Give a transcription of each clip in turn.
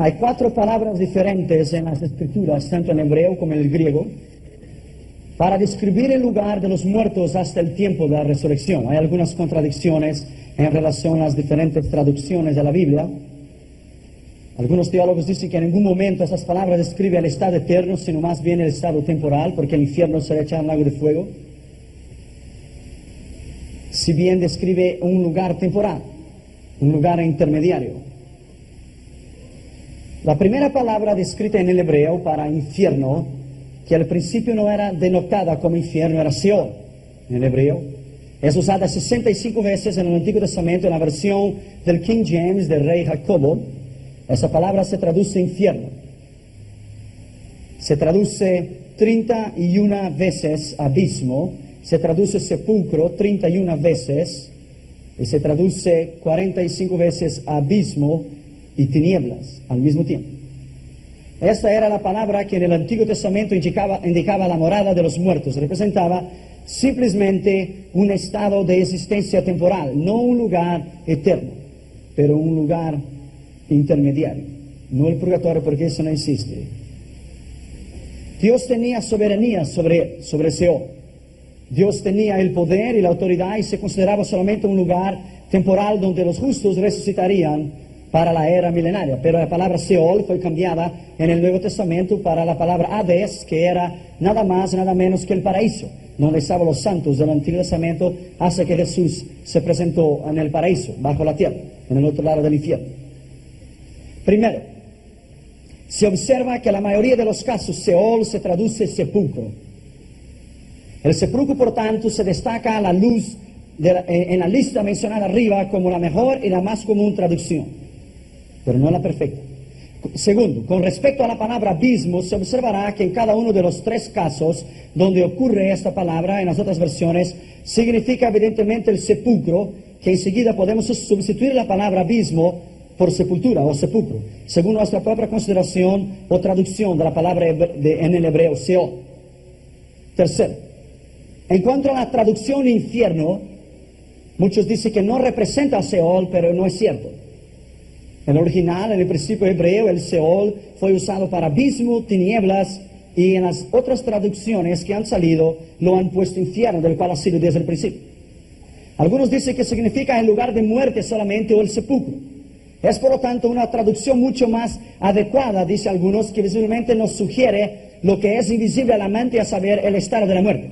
Hay 4 palabras diferentes en las escrituras, tanto en hebreo como en el griego, para describir el lugar de los muertos hasta el tiempo de la resurrección. Hay algunas contradicciones en relación a las diferentes traducciones de la Biblia. Algunos teólogos dicen que en ningún momento esas palabras describen el estado eterno, sino más bien el estado temporal, porque el infierno será echado en lago de fuego. Si bien describe un lugar temporal, un lugar intermediario. La primera palabra descrita en el hebreo para infierno, que al principio no era denotada como infierno, era Seol en el hebreo. Es usada 65 veces en el Antiguo Testamento en la versión del King James del rey Jacobo. Esa palabra se traduce infierno. Se traduce 31 veces abismo, se traduce sepulcro 31 veces y se traduce 45 veces abismo y tinieblas al mismo tiempo. Esta era la palabra que en el Antiguo Testamento indicaba la morada de los muertos. Representaba simplemente un estado de existencia temporal, no un lugar eterno, pero un lugar intermediario. No el purgatorio, porque eso no existe. Dios tenía soberanía sobre Seol. Dios tenía el poder y la autoridad y se consideraba solamente un lugar temporal donde los justos resucitarían para la era milenaria. Pero la palabra Seol fue cambiada en el Nuevo Testamento para la palabra Hades, que era nada más, nada menos que el paraíso, donde estaban los santos del Antiguo Testamento hasta que Jesús se presentó en el paraíso, bajo la tierra, en el otro lado del infierno. Primero, se observa que en la mayoría de los casos Seol se traduce sepulcro. El sepulcro, por tanto, se destaca a la luz en la lista mencionada arriba como la mejor y la más común traducción, pero no la perfecta. Segundo, con respecto a la palabra abismo, se observará que en cada uno de los 3 casos donde ocurre esta palabra, en las otras versiones, significa evidentemente el sepulcro, que enseguida podemos sustituir la palabra abismo por sepultura o sepulcro, según nuestra propia consideración o traducción de la palabra en el hebreo Seol. Tercero, en cuanto a la traducción infierno, muchos dicen que no representa a Seol, pero no es cierto. En el original, en el principio hebreo, el Seol fue usado para abismo, tinieblas, y en las otras traducciones que han salido lo han puesto infierno, del cual ha sido desde el principio. Algunos dicen que significa el lugar de muerte solamente o el sepulcro. Es por lo tanto una traducción mucho más adecuada, dice algunos, que visiblemente nos sugiere lo que es invisible a la mente, a saber, el estado de la muerte.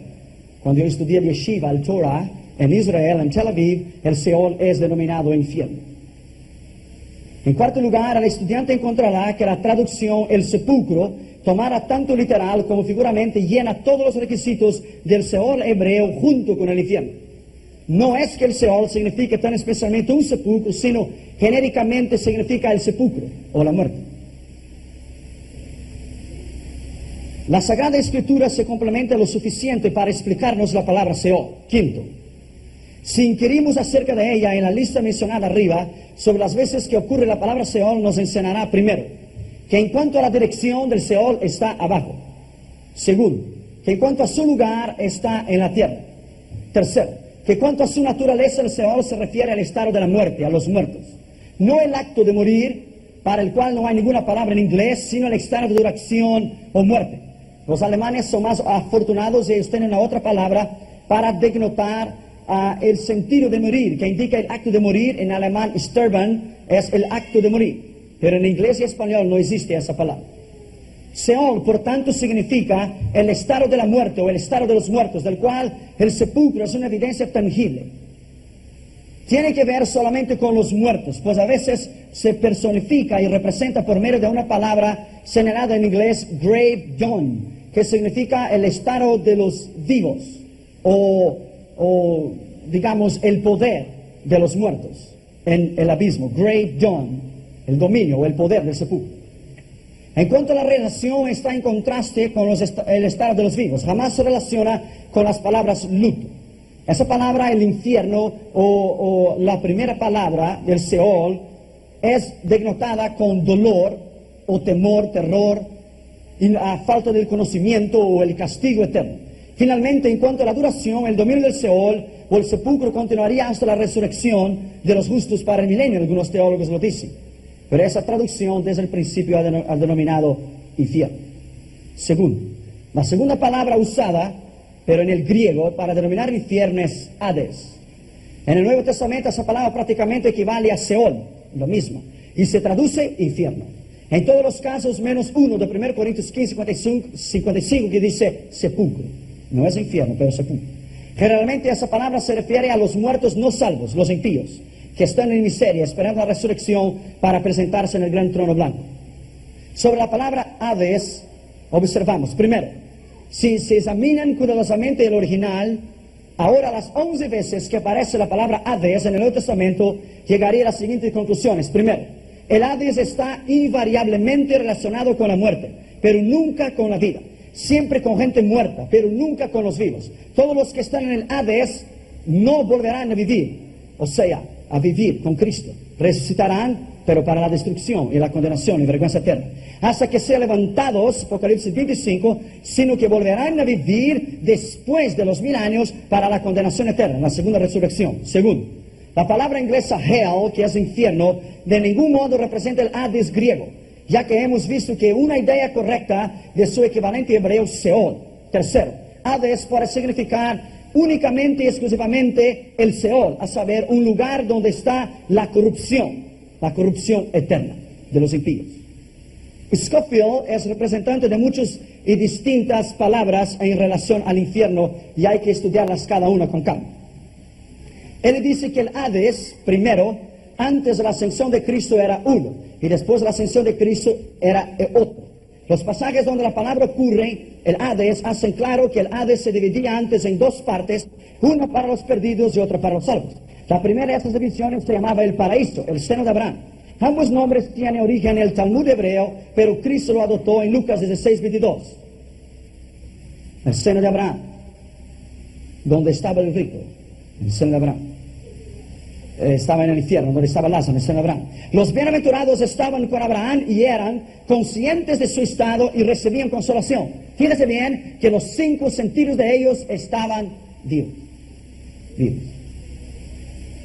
Cuando yo estudié el Yeshiva, el Torah, en Israel, en Tel Aviv, el Seol es denominado infierno. En cuarto lugar, el estudiante encontrará que la traducción el sepulcro, tomada tanto literal como figuramente, llena todos los requisitos del Seol hebreo junto con el infierno. No es que el Seol signifique tan especialmente un sepulcro, sino genéricamente significa el sepulcro o la muerte. La Sagrada Escritura se complementa lo suficiente para explicarnos la palabra Seol. Quinto, si inquirimos acerca de ella en la lista mencionada arriba, sobre las veces que ocurre la palabra Seol, nos enseñará primero, que en cuanto a la dirección del Seol está abajo. Segundo, que en cuanto a su lugar está en la tierra. Tercero, que en cuanto a su naturaleza el Seol se refiere al estado de la muerte, a los muertos. No el acto de morir, para el cual no hay ninguna palabra en inglés, sino el estado de duración o muerte. Los alemanes son más afortunados y ellos tienen una otra palabra para denotar el sentido de morir, que indica el acto de morir. En alemán, sterben es el acto de morir, pero en inglés y español no existe esa palabra. Seol, por tanto, significa el estado de la muerte o el estado de los muertos, del cual el sepulcro es una evidencia tangible. Tiene que ver solamente con los muertos, pues a veces se personifica y representa por medio de una palabra señalada en inglés, grave dawn, que significa el estado de los vivos o digamos el poder de los muertos en el abismo, great dawn, el dominio o el poder del sepulcro. En cuanto a la relación, está en contraste con el estado de los vivos, jamás se relaciona con las palabras luto. Esa palabra, el infierno, o la primera palabra del Seol, es denotada con dolor o temor, terror, y la falta del conocimiento o el castigo eterno. Finalmente, en cuanto a la duración, el dominio del Seol o el sepulcro continuaría hasta la resurrección de los justos para el milenio, algunos teólogos lo dicen. Pero esa traducción desde el principio ha denominado infierno. Segundo, la segunda palabra usada, pero en el griego, para denominar infierno es Hades. En el Nuevo Testamento esa palabra prácticamente equivale a Seol, lo mismo, y se traduce infierno. En todos los casos, menos uno de 1 Corintios 15, 55, que dice sepulcro. No es infierno, pero sepulcro. Generalmente esa palabra se refiere a los muertos no salvos, los impíos, que están en miseria, esperando la resurrección para presentarse en el gran trono blanco. Sobre la palabra Hades, observamos, primero, si se examinan cuidadosamente el original, ahora las 11 veces que aparece la palabra Hades en el Nuevo Testamento, llegaría a las siguientes conclusiones. Primero, el Hades está invariablemente relacionado con la muerte, pero nunca con la vida. Siempre con gente muerta, pero nunca con los vivos. Todos los que están en el Hades no volverán a vivir, o sea, a vivir con Cristo. Resucitarán, pero para la destrucción y la condenación y vergüenza eterna. Hasta que sean levantados, Apocalipsis 25, sino que volverán a vivir después de los 1000 años para la condenación eterna, la segunda resurrección. Segundo, la palabra inglesa hell, que es infierno, de ningún modo representa el Hades griego, ya que hemos visto que una idea correcta de su equivalente hebreo Seol. Tercero, Hades puede significar únicamente y exclusivamente el Seol, a saber, un lugar donde está la corrupción eterna de los impíos. Scofield es representante de muchas y distintas palabras en relación al infierno, y hay que estudiarlas cada una con calma. Él dice que el Hades, primero, antes de la ascensión de Cristo era uno, y después de la ascensión de Cristo era otro. Los pasajes donde la palabra ocurre, el Hades, hacen claro que el Hades se dividía antes en dos partes, una para los perdidos y otra para los salvos. La primera de estas divisiones se llamaba el paraíso, el seno de Abraham. Ambos nombres tienen origen en el Talmud hebreo, pero Cristo lo adoptó en Lucas 16, 22. El seno de Abraham, donde estaba el rico, el seno de Abraham. Estaba en el infierno, donde estaba Lázaro, en el seno de Abraham. Los bienaventurados estaban con Abraham y eran conscientes de su estado y recibían consolación. Fíjense bien que los 5 sentidos de ellos estaban vivos.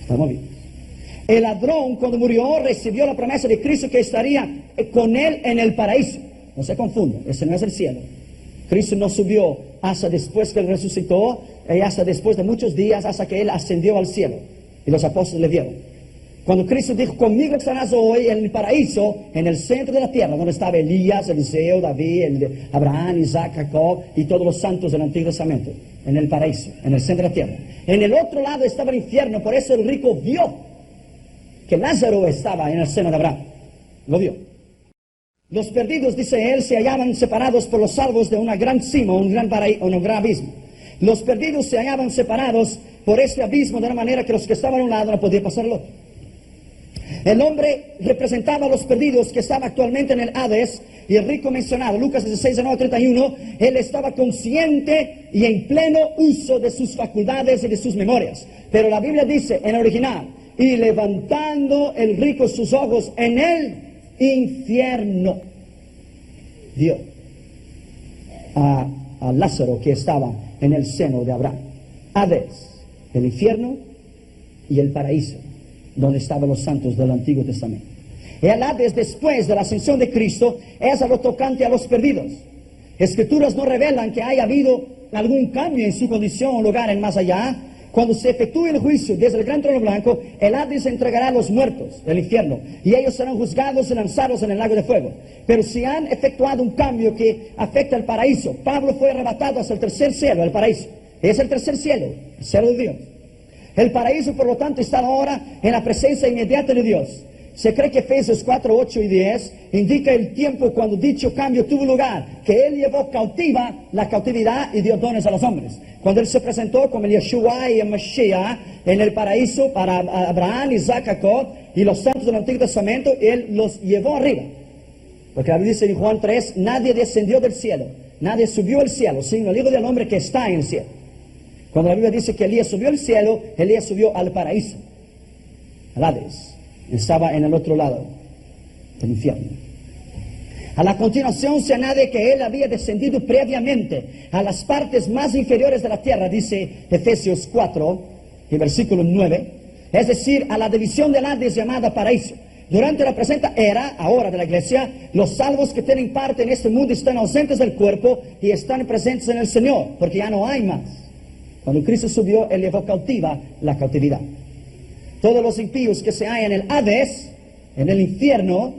Estaban vivos. El ladrón, cuando murió, recibió la promesa de Cristo que estaría con él en el paraíso. No se confundan, ese no es el cielo. Cristo no subió hasta después que él resucitó, y hasta después de muchos días, hasta que él ascendió al cielo. Y los apóstoles le vieron. Cuando Cristo dijo, conmigo estarás hoy en el paraíso, en el centro de la tierra, donde estaba Elías, Eliseo, David, Abraham, Isaac, Jacob y todos los santos del Antiguo Testamento, en el paraíso, en el centro de la tierra. En el otro lado estaba el infierno, por eso el rico vio que Lázaro estaba en el seno de Abraham. Lo vio. Los perdidos, dice él, se hallaban separados por los salvos de una gran cima, un gran abismo. Los perdidos se hallaban separados por este abismo de una manera que los que estaban a un lado no podían pasar al otro. El hombre representaba a los perdidos que estaban actualmente en el Hades, y el rico mencionado, Lucas 16, 9, 31, él estaba consciente y en pleno uso de sus facultades y de sus memorias. Pero la Biblia dice en el original, y levantando el rico sus ojos en el infierno, vio a Lázaro que estaba en el seno de Abraham. Hades, el infierno y el paraíso, donde estaban los santos del Antiguo Testamento. El Hades, después de la ascensión de Cristo, es a lo tocante a los perdidos. Escrituras no revelan que haya habido algún cambio en su condición o lugar en más allá. Cuando se efectúe el juicio desde el gran trono blanco, el Hades entregará a los muertos del infierno, y ellos serán juzgados y lanzados en el lago de fuego. Pero si han efectuado un cambio que afecta al paraíso, Pablo fue arrebatado hasta el tercer cielo, el paraíso. Es el tercer cielo, el cielo de Dios. El paraíso, por lo tanto, está ahora en la presencia inmediata de Dios. Se cree que Efesios 4, 8 y 10 indica el tiempo cuando dicho cambio tuvo lugar, que Él llevó cautiva la cautividad y dio dones a los hombres. Cuando Él se presentó como el Yeshua y el Mashiach en el paraíso para Abraham, Isaac, Jacob y los santos del Antiguo Testamento, Él los llevó arriba. Porque la Biblia dice en Juan 3, nadie descendió del cielo, nadie subió al cielo, sino el Hijo del Hombre que está en el cielo. Cuando la Biblia dice que Elías subió al cielo, Elías subió al paraíso, al Hades. Estaba en el otro lado del infierno. A la continuación se añade que él había descendido previamente a las partes más inferiores de la tierra, dice Efesios 4, y versículo 9, es decir, a la división del Hades llamada paraíso. Durante la presente era, ahora de la iglesia, los salvos que tienen parte en este mundo están ausentes del cuerpo y están presentes en el Señor, porque ya no hay más. Cuando Cristo subió, Él llevó cautiva la cautividad. Todos los impíos que se hallan en el Hades, en el infierno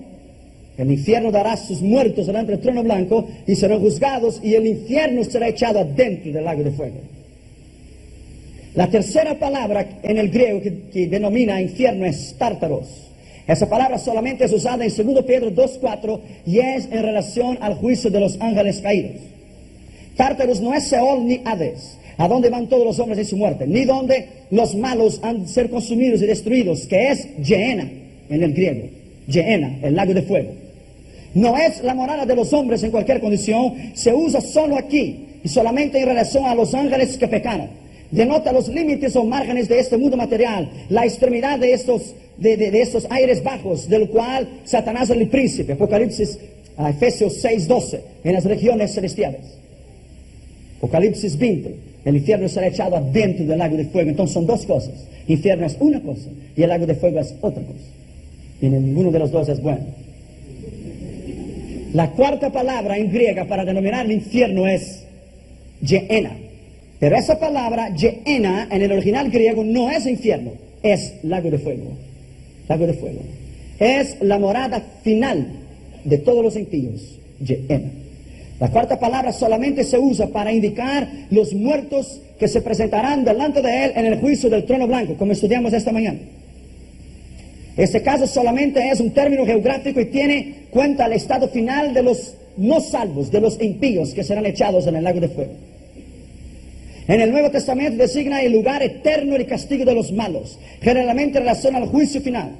dará sus muertos delante del trono blanco y serán juzgados, y el infierno será echado adentro del lago de fuego. La tercera palabra en el griego que denomina infierno es tártaros. Esa palabra solamente es usada en 2 Pedro 2:4 y es en relación al juicio de los ángeles caídos. Tártaros no es Seol ni Hades, a donde van todos los hombres en su muerte, ni donde los malos han de ser consumidos y destruidos, que es Gehenna en el griego. Gehenna, el lago de fuego. No es la morada de los hombres en cualquier condición, se usa solo aquí y solamente en relación a los ángeles que pecaron. Denota los límites o márgenes de este mundo material, la extremidad de estos aires bajos, del cual Satanás es el príncipe. Apocalipsis, Efesios 6:12, en las regiones celestiales. Apocalipsis 20, el infierno será echado adentro del lago de fuego. Entonces son dos cosas. Infierno es una cosa y el lago de fuego es otra cosa. Y ninguno de los dos es bueno. La cuarta palabra en griega para denominar el infierno es Gehenna. Pero esa palabra Gehenna en el original griego no es infierno, es lago de fuego. Lago de fuego. Es la morada final de todos los impíos, Gehenna. La cuarta palabra solamente se usa para indicar los muertos que se presentarán delante de Él en el juicio del trono blanco, como estudiamos esta mañana. Este caso solamente es un término geográfico y tiene cuenta el estado final de los no salvos, de los impíos que serán echados en el lago de fuego. En el Nuevo Testamento designa el lugar eterno de castigo de los malos, generalmente en relación al juicio final.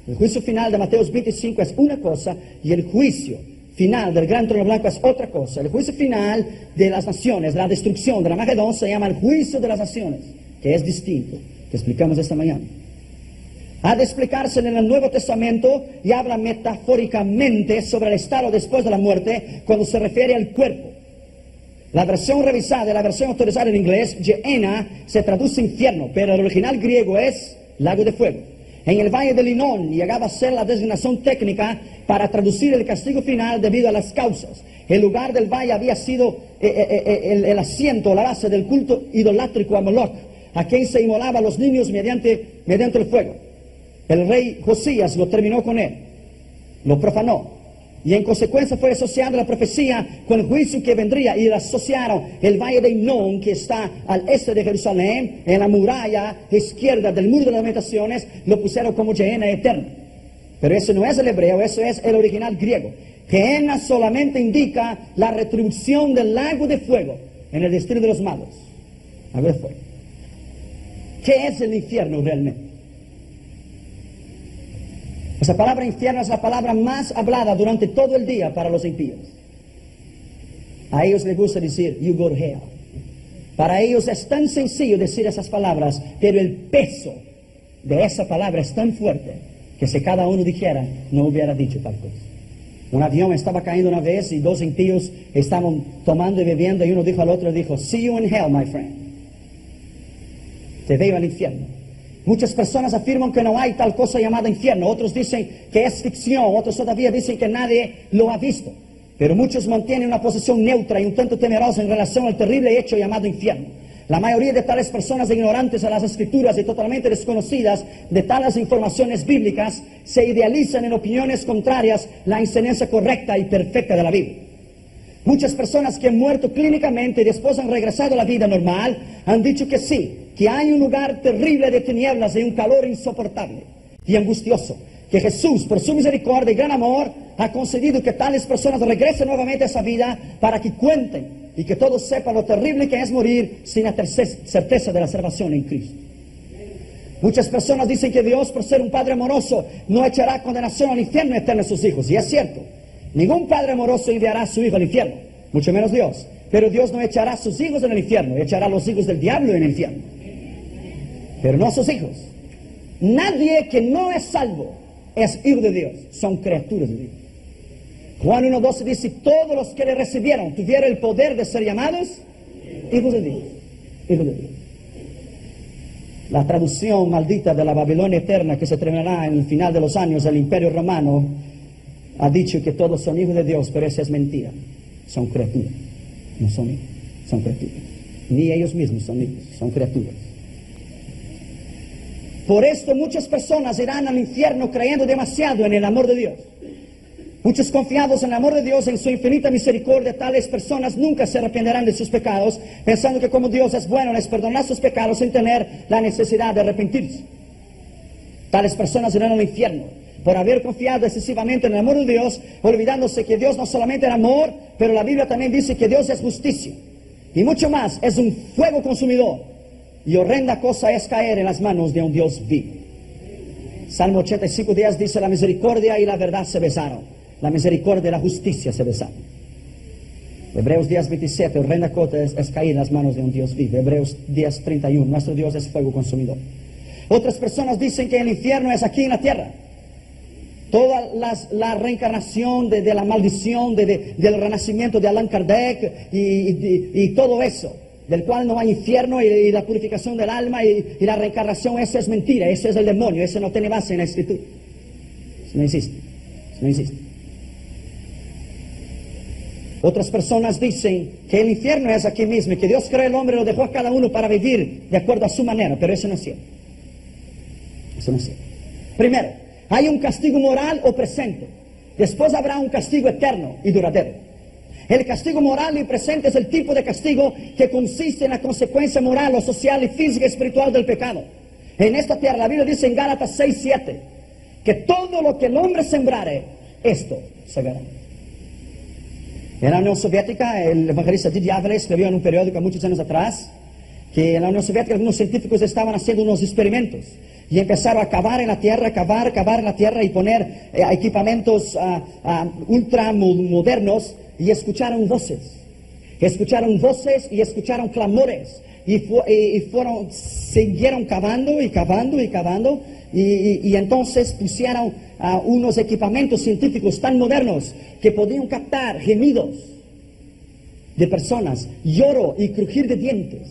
El juicio final de Mateo 25 es una cosa y el juicio final del gran trono blanco es otra cosa. El juicio final de las naciones, la destrucción de la Magedón, se llama el juicio de las naciones, que es distinto, que explicamos esta mañana. Ha de explicarse en el Nuevo Testamento y habla metafóricamente sobre el estado después de la muerte cuando se refiere al cuerpo. La versión revisada y la versión autorizada en inglés, Gehenna, se traduce infierno, pero el original griego es lago de fuego. En el Valle del Hinón llegaba a ser la designación técnica para traducir el castigo final debido a las causas. El lugar del valle había sido el asiento, la base del culto idolátrico a Moloch, a quien se inmolaba a los niños mediante el fuego. El rey Josías lo terminó con él, lo profanó. Y en consecuencia fue asociada la profecía con el juicio que vendría, y asociaron el valle de Hinón, que está al este de Jerusalén, en la muralla izquierda del muro de las lamentaciones, lo pusieron como Gehenna eterna. Pero eso no es el hebreo, eso es el original griego. Gehenna solamente indica la retribución del lago de fuego en el destino de los malos. Lago de fuego. ¿Qué es el infierno realmente? Esa palabra infierno es la palabra más hablada durante todo el día para los impíos. A ellos les gusta decir, you go to hell. Para ellos es tan sencillo decir esas palabras, pero el peso de esa palabra es tan fuerte que si cada uno dijera, no hubiera dicho tal cosa. Un avión estaba cayendo una vez y dos impíos estaban tomando y bebiendo, y uno dijo al otro, dijo, see you in hell, my friend. Te veo al infierno. Muchas personas afirman que no hay tal cosa llamada infierno, otros dicen que es ficción, otros todavía dicen que nadie lo ha visto. Pero muchos mantienen una posición neutra y un tanto temerosa en relación al terrible hecho llamado infierno. La mayoría de tales personas ignorantes a las escrituras y totalmente desconocidas de tales informaciones bíblicas se idealizan en opiniones contrarias la enseñanza correcta y perfecta de la Biblia. Muchas personas que han muerto clínicamente y después han regresado a la vida normal han dicho que sí, que hay un lugar terrible de tinieblas y un calor insoportable y angustioso, que Jesús, por su misericordia y gran amor, ha concedido que tales personas regresen nuevamente a esa vida para que cuenten y que todos sepan lo terrible que es morir sin la certeza de la salvación en Cristo. Muchas personas dicen que Dios, por ser un Padre amoroso, no echará condenación al infierno eterno a sus hijos, y es cierto. Ningún padre amoroso enviará a su hijo al infierno, mucho menos Dios. Pero Dios no echará a sus hijos en el infierno, echará a los hijos del diablo en el infierno. Pero no a sus hijos. Nadie que no es salvo es hijo de Dios, son criaturas de Dios. Juan 1:12 dice, todos los que le recibieron tuvieron el poder de ser llamados hijos de Dios. Hijos de Dios. La traducción maldita de la Babilonia eterna que se terminará en el final de los años, el Imperio Romano, ha dicho que todos son hijos de Dios, pero esa es mentira. Son criaturas, no son hijos, son criaturas. Ni ellos mismos son hijos, son criaturas. Por esto muchas personas irán al infierno creyendo demasiado en el amor de Dios. Muchos confiados en el amor de Dios, en su infinita misericordia, tales personas nunca se arrepentirán de sus pecados, pensando que como Dios es bueno, les perdonará sus pecados sin tener la necesidad de arrepentirse. Tales personas irán al infierno por haber confiado excesivamente en el amor de Dios, olvidándose que Dios no solamente es amor, pero la Biblia también dice que Dios es justicia. Y mucho más, es un fuego consumidor. Y horrenda cosa es caer en las manos de un Dios vivo. Salmo 85:10 dice: la misericordia y la verdad se besaron. La misericordia y la justicia se besaron. Hebreos 10:27, horrenda cosa es caer en las manos de un Dios vivo. Hebreos 10:31, nuestro Dios es fuego consumidor. Otras personas dicen que el infierno es aquí en la tierra. Toda la reencarnación de la maldición, del renacimiento de Allan Kardec y todo eso, del cual no hay infierno y la purificación del alma y la reencarnación, eso es mentira, ese es el demonio, ese no tiene base en la Escritura. Eso no existe, eso no existe. Otras personas dicen que el infierno es aquí mismo y que Dios creó el hombre y lo dejó a cada uno para vivir de acuerdo a su manera, pero eso no es cierto. Eso no es cierto. Primero, hay un castigo moral o presente. Después habrá un castigo eterno y duradero. El castigo moral y presente es el tipo de castigo que consiste en la consecuencia moral o social y física y espiritual del pecado. En esta tierra, la Biblia dice en Gálatas 6:7 que todo lo que el hombre sembrare, esto segará. En la Unión Soviética, el evangelista Didier Avale escribió en un periódico muchos años atrás que en la Unión Soviética algunos científicos estaban haciendo unos experimentos y empezaron a cavar en la tierra, cavar en la tierra y poner equipamientos ultra modernos, y escucharon voces y escucharon clamores siguieron cavando y entonces pusieron unos equipamientos científicos tan modernos que podían captar gemidos de personas, lloro y crujir de dientes,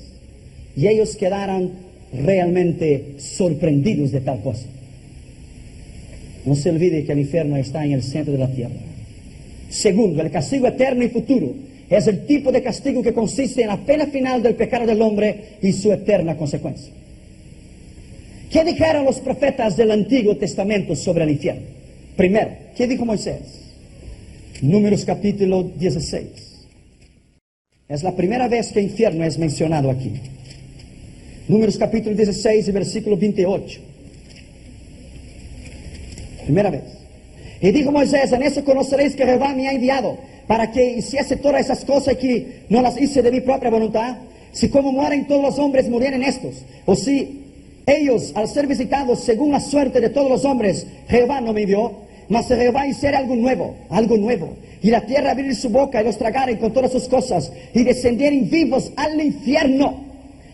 y ellos quedaron realmente sorprendidos de tal cosa. No se olvide que el infierno está en el centro de la tierra. Segundo, el castigo eterno y futuro es el tipo de castigo que consiste en la pena final del pecado del hombre y su eterna consecuencia. ¿Qué dijeron los profetas del Antiguo Testamento sobre el infierno? Primero, ¿qué dijo Moisés? Números capítulo 16. Es la primera vez que el infierno es mencionado aquí. Números capítulo 16 y versículo 28. Primera vez. Y dijo Moisés: en eso conoceréis que Jehová me ha enviado para que hiciese todas esas cosas que no las hice de mi propia voluntad. Si como mueren todos los hombres, murieren estos. O si ellos, al ser visitados según la suerte de todos los hombres, Jehová no me envió, mas Jehová hiciera algo nuevo. Y la tierra abriera su boca y los tragaren con todas sus cosas, y descendieren vivos al infierno.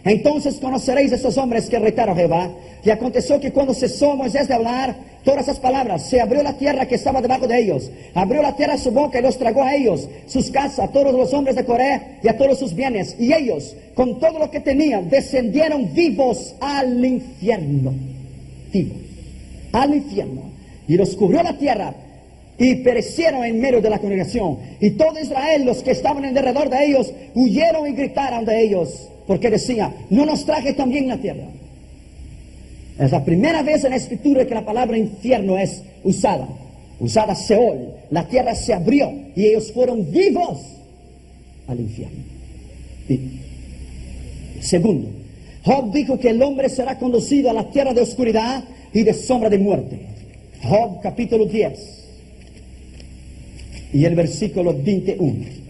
Entonces conoceréis a esos hombres que retaron a Jehová. Y aconteció que cuando cesó Moisés de hablar todas esas palabras, se abrió la tierra que estaba debajo de ellos. Abrió la tierra su boca y los tragó a ellos, sus casas, a todos los hombres de Coré y a todos sus bienes. Y ellos, con todo lo que tenían, descendieron vivos al infierno. Vivos al infierno. Y los cubrió la tierra y perecieron en medio de la congregación. Y todo Israel, los que estaban en derredor de ellos, huyeron y gritaron de ellos, porque decía: ¿no nos traje también la tierra? Es la primera vez en la Escritura que la palabra infierno es usada Seol. La tierra se abrió y ellos fueron vivos al infierno. Vivos. Segundo, Job dijo que el hombre será conducido a la tierra de oscuridad y de sombra de muerte. Job capítulo 10 y el versículo 21.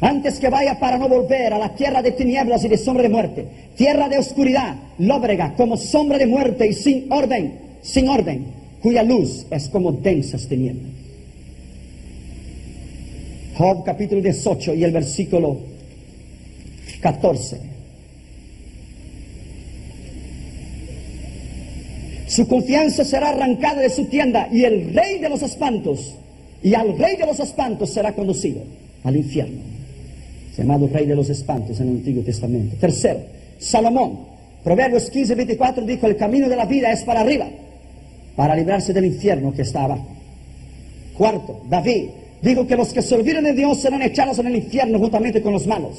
Antes que vaya para no volver a la tierra de tinieblas y de sombra de muerte, tierra de oscuridad, lóbrega, como sombra de muerte y sin orden, cuya luz es como densas tinieblas. Job capítulo 18 y el versículo 14. Su confianza será arrancada de su tienda y el rey de los espantos, y al rey de los espantos será conducido al infierno. Llamado rey de los espantos en el Antiguo Testamento. Tercero, Salomón. Proverbios 15:24 dijo: el camino de la vida es para arriba, para librarse del infierno que está abajo. Cuarto, David dijo que los que se olviden de Dios serán echados en el infierno juntamente con los malos.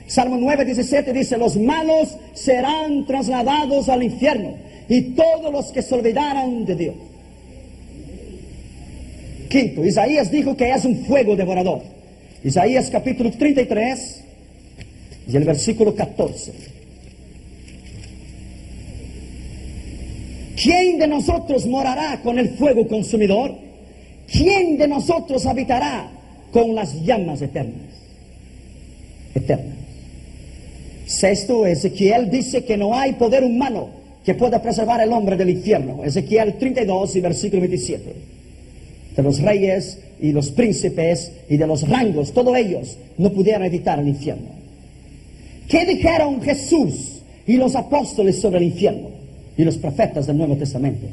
Salmo 9:17 dice: los malos serán trasladados al infierno, y todos los que se olvidaran de Dios. Quinto, Isaías dijo que es un fuego devorador. Isaías capítulo 33 y el versículo 14. ¿Quién de nosotros morará con el fuego consumidor? ¿Quién de nosotros habitará con las llamas eternas? Eternas. Sexto, Ezequiel dice que no hay poder humano que pueda preservar al hombre del infierno. Ezequiel 32 y versículo 27. De los reyes y los príncipes y de los rangos, todos ellos no pudieron evitar el infierno. ¿Qué dijeron Jesús y los apóstoles sobre el infierno y los profetas del Nuevo Testamento?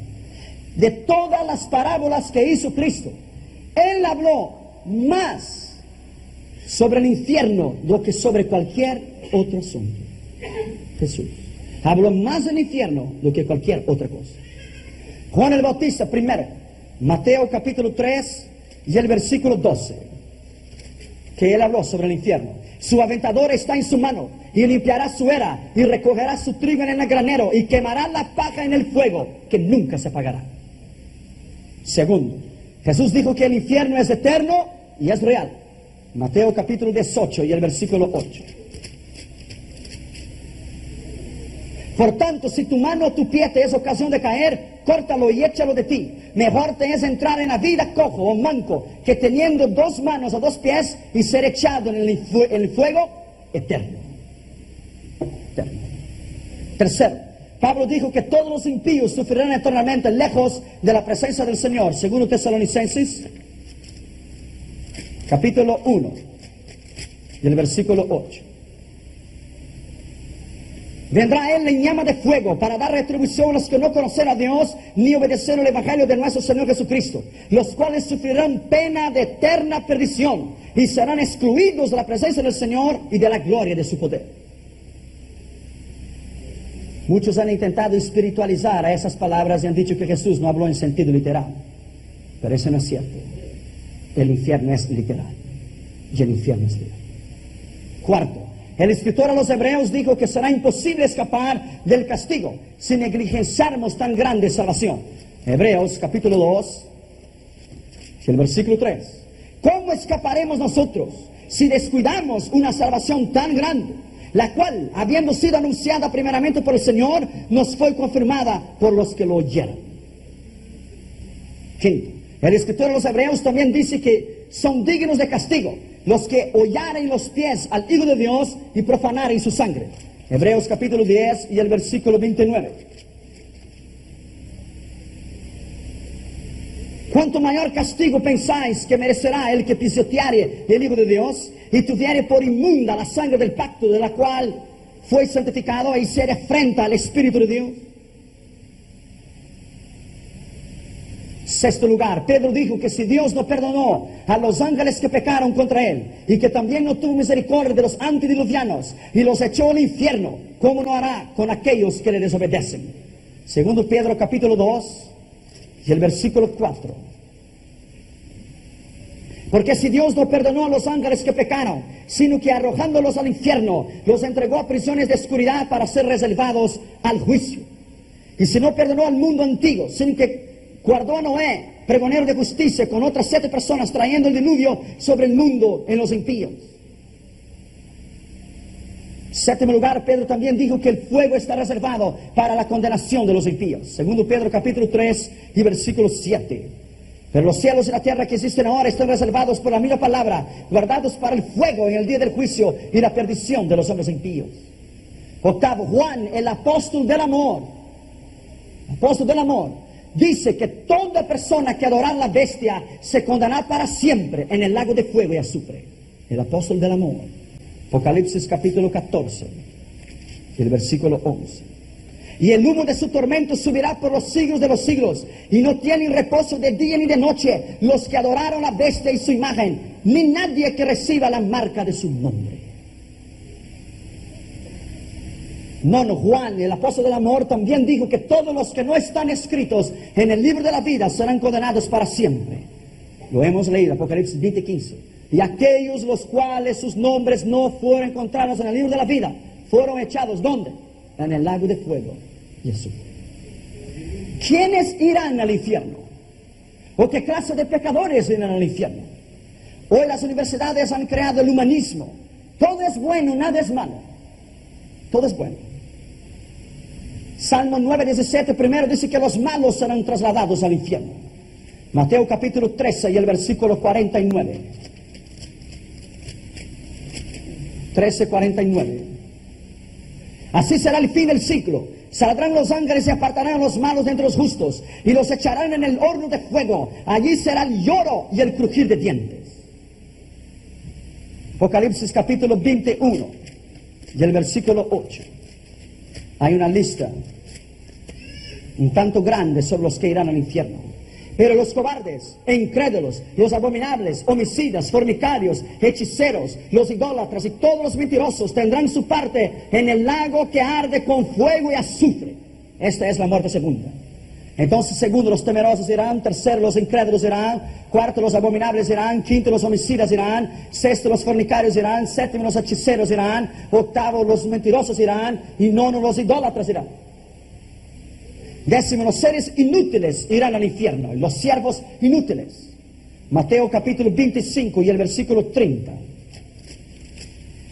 De todas las parábolas que hizo Cristo, Él habló más sobre el infierno do que sobre cualquier otro asunto. Jesús habló más del infierno do que cualquier otra cosa. Juan el Bautista primero, Mateo capítulo 3 y el versículo 12, que él habló sobre el infierno. Su aventador está en su mano, y limpiará su era, y recogerá su trigo en el granero, y quemará la paja en el fuego, que nunca se apagará. Segundo, Jesús dijo que el infierno es eterno y es real. Mateo capítulo 18 y el versículo 8. Por tanto, si tu mano o tu pie te es ocasión de caer, córtalo y échalo de ti. Mejor te es entrar en la vida cojo o manco, que teniendo dos manos o dos pies y ser echado en el fuego eterno. Eterno. Tercero, Pablo dijo que todos los impíos sufrirán eternamente lejos de la presencia del Señor. Segundo Tesalonicenses capítulo 1 y el versículo 8. Vendrá Él en llama de fuego para dar retribución a los que no conocen a Dios ni obedecieron el Evangelio de nuestro Señor Jesucristo, los cuales sufrirán pena de eterna perdición y serán excluidos de la presencia del Señor y de la gloria de su poder. Muchos han intentado espiritualizar a esas palabras y han dicho que Jesús no habló en sentido literal, pero eso no es cierto. El infierno es literal y el infierno es literal. Cuarto, el escritor a los Hebreos dijo que será imposible escapar del castigo si negligenciáramos tan grande salvación. Hebreos capítulo 2, el versículo 3. ¿Cómo escaparemos nosotros si descuidamos una salvación tan grande, la cual, habiendo sido anunciada primeramente por el Señor, nos fue confirmada por los que lo oyeron? Quinto, el escritor a los Hebreos también dice que son dignos de castigo los que hollaren los pies al Hijo de Dios y profanaren su sangre. Hebreos capítulo 10 y el versículo 29. ¿Cuánto mayor castigo pensáis que merecerá el que pisoteare el Hijo de Dios y tuviere por inmunda la sangre del pacto de la cual fue santificado e hiciere afrenta al Espíritu de Dios? Sexto lugar, Pedro dijo que si Dios no perdonó a los ángeles que pecaron contra él y que también no tuvo misericordia de los antediluvianos y los echó al infierno, ¿cómo no hará con aquellos que le desobedecen? Segundo Pedro capítulo 2 y el versículo 4. Porque si Dios no perdonó a los ángeles que pecaron, sino que arrojándolos al infierno, los entregó a prisiones de oscuridad para ser reservados al juicio. Y si no perdonó al mundo antiguo, sino que guardó a Noé, pregonero de justicia, con otras 7 personas, trayendo el diluvio sobre el mundo en los impíos. Séptimo lugar, Pedro también dijo que el fuego está reservado para la condenación de los impíos. Segundo Pedro capítulo 3 y versículo 7. Pero los cielos y la tierra que existen ahora están reservados por la misma palabra, guardados para el fuego en el día del juicio y la perdición de los hombres impíos. Octavo, Juan, el apóstol del amor, dice que toda persona que adorar la bestia se condenará para siempre en el lago de fuego y azufre. El apóstol del amor. Apocalipsis capítulo 14, el versículo 11. Y el humo de su tormento subirá por los siglos de los siglos, y no tienen reposo de día ni de noche los que adoraron la bestia y su imagen, ni nadie que reciba la marca de su nombre. No, Juan, el apóstol del amor, también dijo que todos los que no están escritos en el libro de la vida serán condenados para siempre. Lo hemos leído, Apocalipsis 20:15. Y aquellos los cuales sus nombres no fueron encontrados en el libro de la vida, fueron echados, ¿dónde? En el lago de fuego y azufre. ¿Quiénes irán al infierno? ¿O qué clase de pecadores irán al infierno? Hoy las universidades han creado el humanismo. Todo es bueno, nada es malo. Todo es bueno. Salmo 9:17 primero dice que los malos serán trasladados al infierno. Mateo capítulo 13 y el versículo 49. 13:49. Así será el fin del ciclo. Saldrán los ángeles y apartarán a los malos de entre los justos y los echarán en el horno de fuego. Allí será el lloro y el crujir de dientes. Apocalipsis capítulo 21 y el versículo 8. Hay una lista un tanto grande sobre los que irán al infierno. Pero los cobardes, incrédulos, los abominables, homicidas, fornicarios, hechiceros, los idólatras y todos los mentirosos tendrán su parte en el lago que arde con fuego y azufre. Esta es la muerte segunda. Entonces, segundo, los temerosos irán. Tercero, los incrédulos irán. Cuarto, los abominables irán. Quinto, los homicidas irán. Sexto, los fornicarios irán. Séptimo, los hechiceros irán. Octavo, los mentirosos irán. Y nono, los idólatras irán. Décimo, los seres inútiles irán al infierno. Los siervos inútiles. Mateo capítulo 25 y el versículo 30.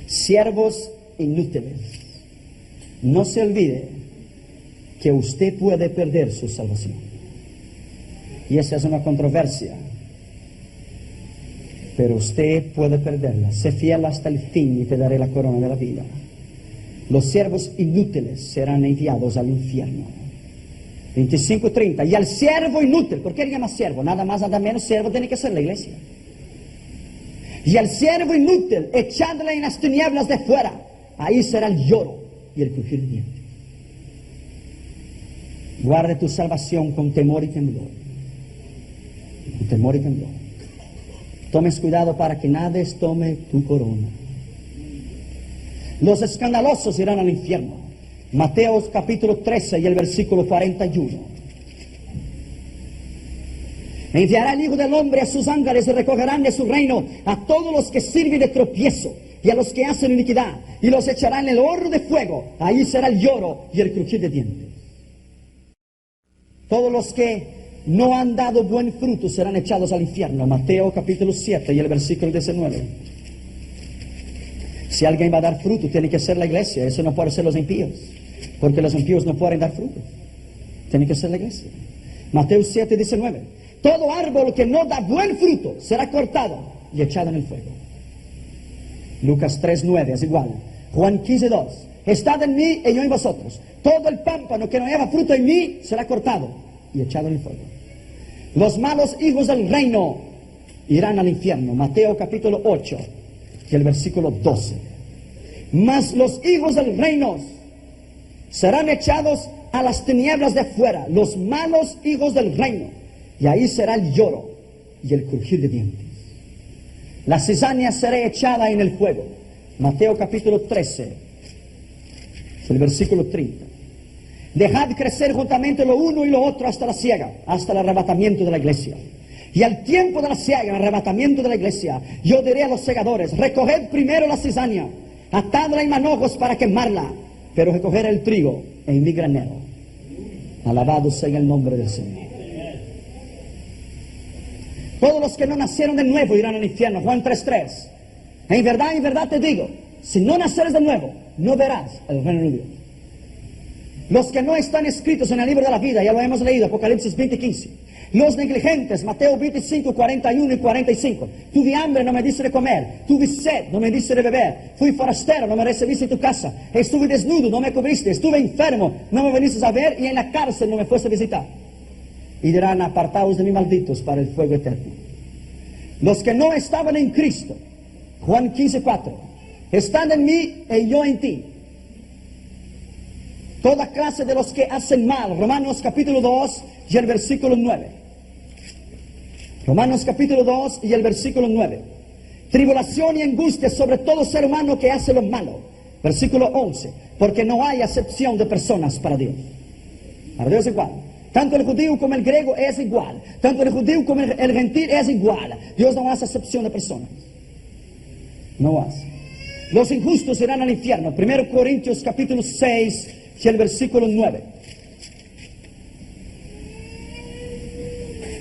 Siervos inútiles. No se olvide que usted puede perder su salvación. Y esa es una controversia. Pero usted puede perderla. Sé fiel hasta el fin y te daré la corona de la vida. Los siervos inútiles serán enviados al infierno. 25:30. Y al siervo inútil, ¿por qué le llama siervo? Nada más, nada menos, siervo tiene que ser la iglesia. Y al siervo inútil, echadle en las tinieblas de fuera. Ahí será el lloro y el crujir de dientes. Guarde tu salvación con temor y temblor. Con temor y temblor. Tomes cuidado para que nadie tome tu corona. Los escandalosos irán al infierno. Mateo capítulo 13 y el versículo 41. Enviará el Hijo del Hombre a sus ángeles y recogerán de su reino a todos los que sirven de tropiezo y a los que hacen iniquidad, y los echarán en el horno de fuego. Ahí será el lloro y el crujir de dientes. Todos los que no han dado buen fruto serán echados al infierno. Mateo capítulo 7 y el versículo 19. Si alguien va a dar fruto, tiene que ser la iglesia. Eso no puede ser los impíos, porque los impíos no pueden dar fruto. Tiene que ser la iglesia. Mateo 7, 19. Todo árbol que no da buen fruto será cortado y echado en el fuego. Lucas 3, 9 es igual. Juan 15, 2. Estad en mí y yo en vosotros. Todo el pámpano que no lleva fruto en mí será cortado y echado en el fuego. Los malos hijos del reino irán al infierno. Mateo capítulo 8 y el versículo 12. Mas los hijos del reino serán echados a las tinieblas de fuera. Los malos hijos del reino. Y ahí será el lloro y el crujir de dientes. La cizaña será echada en el fuego. Mateo capítulo 13. El versículo 30. Dejad crecer juntamente lo uno y lo otro hasta la siega, hasta el arrebatamiento de la iglesia. Y al tiempo de la siega, el arrebatamiento de la iglesia, yo diré a los segadores: recoged primero la cizaña, atadla en manojos para quemarla, pero recoger el trigo en mi granero. Alabado sea el nombre del Señor. Todos los que no nacieron de nuevo irán al infierno. Juan 3:3. En verdad te digo, si no naceres de nuevo, no verás el reino de Dios. Los que no están escritos en el libro de la vida, ya lo hemos leído, Apocalipsis 20:15. Los negligentes, Mateo 25, 41 y 45. Tuve hambre, no me diste de comer. Tuve sed, no me diste de beber. Fui forastero, no me recibiste en tu casa. Estuve desnudo, no me cubriste. Estuve enfermo, no me viniste a ver. Y en la cárcel no me fuiste a visitar. Y dirán: apartaos de mí, malditos, para el fuego eterno. Los que no estaban en Cristo, Juan 15, 4. Están en mí y yo en ti. Toda clase de los que hacen mal. Romanos capítulo 2 y el versículo 9. Romanos capítulo 2 y el versículo 9. Tribulación y angustia sobre todo ser humano que hace lo malo, Versículo 11. Porque no hay acepción de personas para Dios. Para Dios es igual. Tanto el judío como el griego es igual. Tanto el judío como el gentil es igual. Dios no hace acepción de personas. No hace. Los injustos irán al infierno. 1 Corintios capítulo 6 y el versículo 9.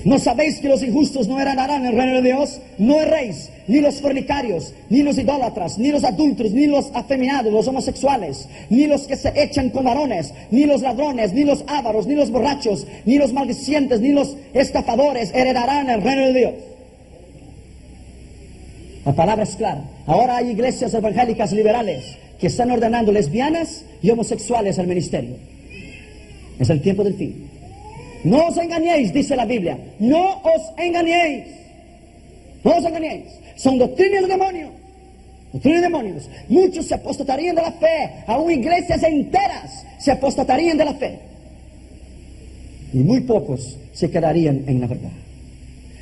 ¿No sabéis que los injustos no heredarán el reino de Dios? No erréis, ni los fornicarios, ni los idólatras, ni los adúlteros, ni los afeminados, los homosexuales, ni los que se echan con varones, ni los ladrones, ni los ávaros, ni los borrachos, ni los maldicientes, ni los estafadores heredarán el reino de Dios. La palabra es clara. Ahora hay iglesias evangélicas liberales que están ordenando lesbianas y homosexuales al ministerio. Es el tiempo del fin. No os engañéis, dice la Biblia. No os engañéis. No os engañéis. Son doctrinas de demonios. Doctrinas de demonios. Muchos se apostatarían de la fe. Aún iglesias enteras se apostatarían de la fe. Y muy pocos se quedarían en la verdad.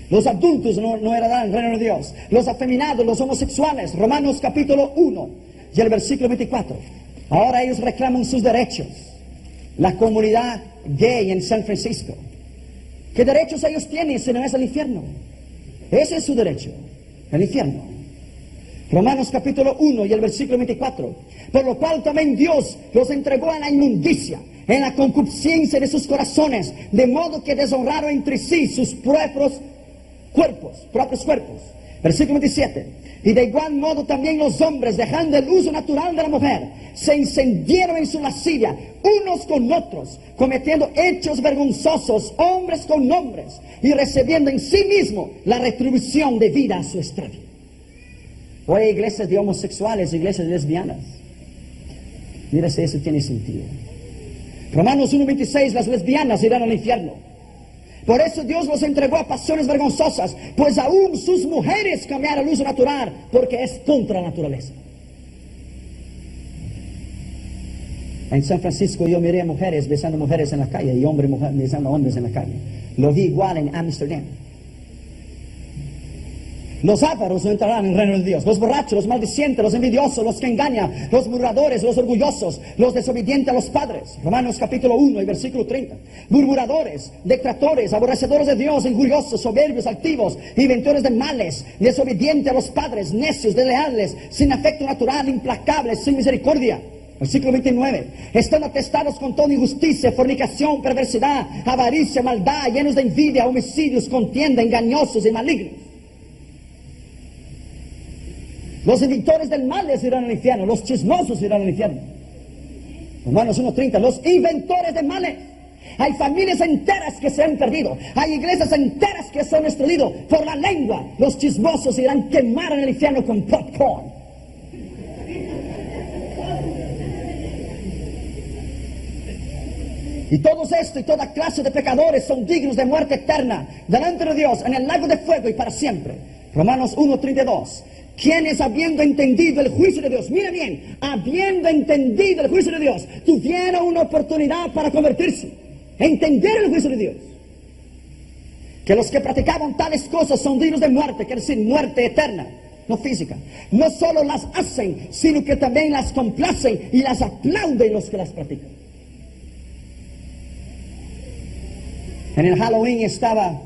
Los adultos no heredarán el reino de Dios. Los afeminados, los homosexuales. Romanos capítulo 1 y el versículo 24. Ahora ellos reclaman sus derechos. La comunidad gay en San Francisco. ¿Qué derechos ellos tienen si no es el infierno? Ese es su derecho, el infierno. Romanos capítulo 1 y el versículo 24. Por lo cual también Dios los entregó a la inmundicia, en la concupiscencia de sus corazones, de modo que deshonraron entre sí sus propios cuerpos. Versículo 27. Y de igual modo también los hombres, dejando el uso natural de la mujer, se encendieron en su lascivia, unos con otros, cometiendo hechos vergonzosos, hombres con hombres, y recibiendo en sí mismo la retribución debida a su extravío. Hoy hay iglesias de homosexuales, iglesias de lesbianas. Mira si eso tiene sentido. Romanos 1:26, las lesbianas irán al infierno. Por eso Dios los entregó a pasiones vergonzosas, pues aún sus mujeres cambiaron el uso natural, porque es contra la naturaleza. En San Francisco yo miré a mujeres besando mujeres en la calle y hombres besando hombres en la calle. Lo vi igual en Ámsterdam. Los ávaros no entrarán en el reino de Dios. Los borrachos, los maldicientes, los envidiosos, los que engañan, los murmuradores, los orgullosos, los desobedientes a los padres. Romanos capítulo 1 y versículo 30. Murmuradores, detractores, aborrecedores de Dios, injuriosos, soberbios, altivos, inventores de males, desobedientes a los padres, necios, desleales, sin afecto natural, implacables, sin misericordia. Versículo 29. Están atestados con toda injusticia, fornicación, perversidad, avaricia, maldad, llenos de envidia, homicidios, contienda, engañosos y malignos. Los inventores del mal les irán al infierno, los chismosos irán al infierno. Romanos 1:30, los inventores de males. Hay familias enteras que se han perdido, hay iglesias enteras que se han destruido por la lengua. Los chismosos irán a quemar en el infierno con popcorn. Y todos estos y toda clase de pecadores son dignos de muerte eterna delante de Dios en el lago de fuego y para siempre. Romanos 1:32. Quienes habiendo entendido el juicio de Dios, mira bien, habiendo entendido el juicio de Dios, tuvieron una oportunidad para convertirse, entender el juicio de Dios. Que los que practicaban tales cosas son dignos de muerte, quiere decir muerte eterna, no física. No solo las hacen, sino que también las complacen y las aplauden los que las practican. En el Halloween estaba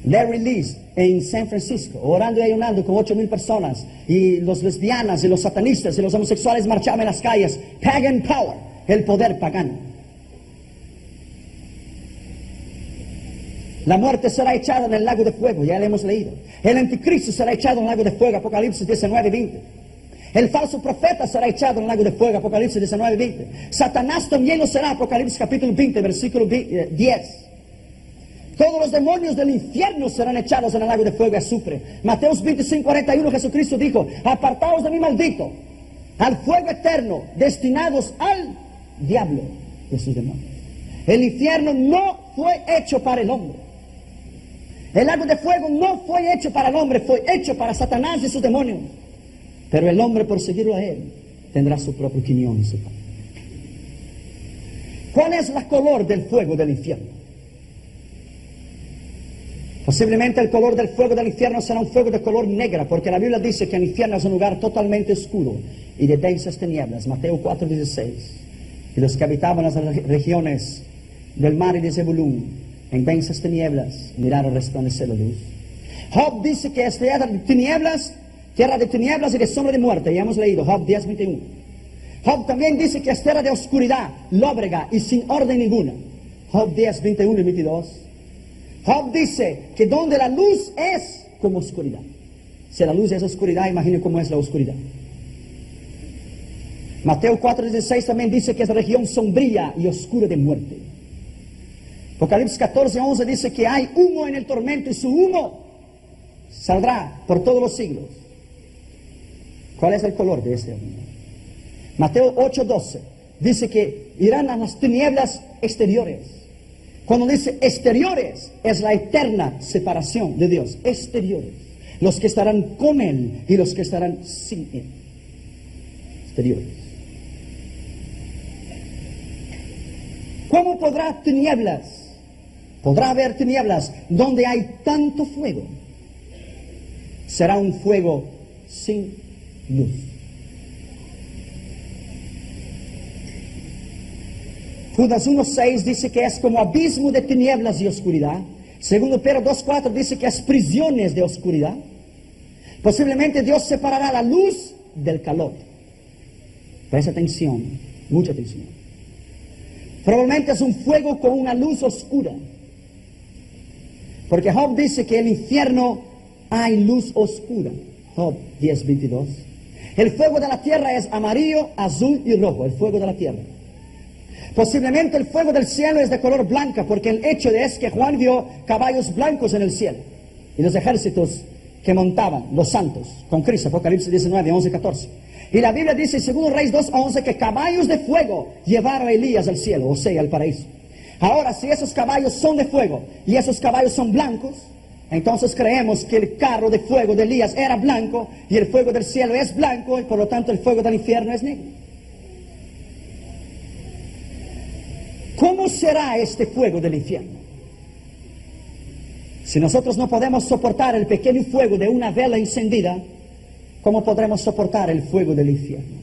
Larry Lees en San Francisco, orando y ayunando con 8,000 personas, y los lesbianas y los satanistas y los homosexuales marchaban en las calles. Pagan power, el poder pagano. La muerte será echada en el lago de fuego, ya lo hemos leído. El anticristo será echado en el lago de fuego, Apocalipsis 19:20. El falso profeta será echado en el lago de fuego, Apocalipsis 19:20. Satanás también lo será, Apocalipsis capítulo 20, versículo 10. Todos los demonios del infierno serán echados en el lago de fuego y azufre. Mateos 25:41, Jesucristo dijo: apartaos de mí, maldito, al fuego eterno, destinados al diablo y sus demonios. El infierno no fue hecho para el hombre. El lago de fuego no fue hecho para el hombre, fue hecho para Satanás y sus demonios. Pero el hombre, por seguirlo a él, tendrá su propio quinión en su pan. ¿Cuál es la color del fuego del infierno? Posiblemente el color del fuego del infierno será un fuego de color negra, porque la Biblia dice que el infierno es un lugar totalmente oscuro y de densas tinieblas. Mateo 4:16. Y los que habitaban las regiones del mar y de Zebulún, en densas tinieblas, miraron resplandecer la luz. Job dice que es tierra de tinieblas y de sombra de muerte. Ya hemos leído Job 10:21. Job también dice que es tierra de oscuridad, lóbrega y sin orden ninguna. Job 10:21 y 22. Job dice que donde la luz es como oscuridad. Si la luz es oscuridad, imaginen cómo es la oscuridad. Mateo 4:16 también dice que es región sombría y oscura de muerte. Apocalipsis 14:11 dice que hay humo en el tormento y su humo saldrá por todos los siglos. ¿Cuál es el color de este humo? Mateo 8:12 dice que irán a las tinieblas exteriores. Cuando dice exteriores, es la eterna separación de Dios. Exteriores. Los que estarán con Él y los que estarán sin Él. Exteriores. ¿Cómo podrá tinieblas? Podrá haber tinieblas donde hay tanto fuego. Será un fuego sin luz. Judas 1:6 dice que es como abismo de tinieblas y oscuridad. Segundo Pedro 2:4 dice que es prisiones de oscuridad. Posiblemente Dios separará la luz del calor. Presta atención, mucha atención. Probablemente es un fuego con una luz oscura. Porque Job dice que en el infierno hay luz oscura. Job 10:22. El fuego de la tierra es amarillo, azul y rojo. El fuego de la tierra. Posiblemente el fuego del cielo es de color blanca, porque el hecho es que Juan vio caballos blancos en el cielo y los ejércitos que montaban los santos con Cristo. Apocalipsis 19:11-14. Y la Biblia dice en 2 Reyes 2:11 que caballos de fuego llevaron a Elías al cielo, o sea, al paraíso. Ahora, si esos caballos son de fuego y esos caballos son blancos, entonces creemos que el carro de fuego de Elías era blanco y el fuego del cielo es blanco y por lo tanto el fuego del infierno es negro. ¿Cómo será este fuego del infierno? Si nosotros no podemos soportar el pequeño fuego de una vela encendida, ¿cómo podremos soportar el fuego del infierno?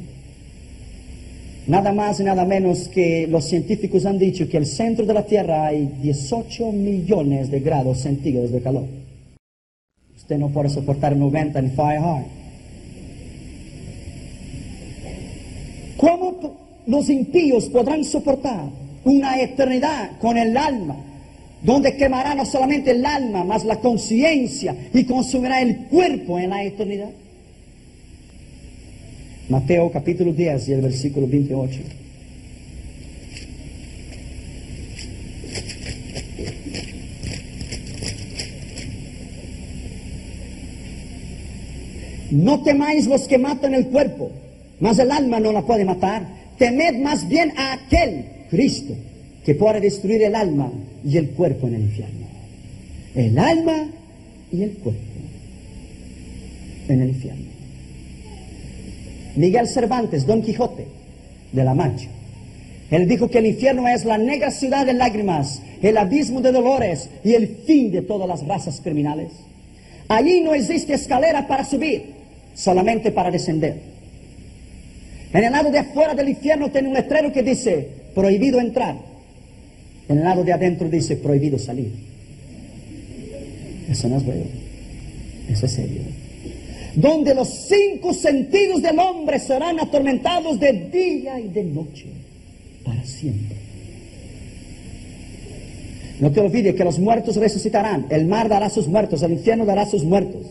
Nada más y nada menos que los científicos han dicho que en el centro de la Tierra hay 18 millones de grados centígrados de calor. Usted no puede soportar 90 en Fahrenheit. ¿Cómo los impíos podrán soportar una eternidad con el alma, donde quemará no solamente el alma, mas la conciencia y consumirá el cuerpo en la eternidad? Mateo capítulo 10 y el versículo 28. No temáis los que matan el cuerpo, mas el alma no la puede matar. Temed más bien a aquel, Cristo, que puede destruir el alma y el cuerpo en el infierno. El alma y el cuerpo en el infierno. Miguel Cervantes, Don Quijote de la Mancha, él dijo que el infierno es la negra ciudad de lágrimas, el abismo de dolores y el fin de todas las razas criminales. Allí no existe escalera para subir, solamente para descender. En el lado de afuera del infierno tiene un letrero que dice prohibido entrar. En el lado de adentro dice prohibido salir. Eso no es bueno, eso es serio. Donde los 5 sentidos del hombre serán atormentados de día y de noche para siempre. No te olvides que los muertos resucitarán, el mar dará sus muertos, el infierno dará sus muertos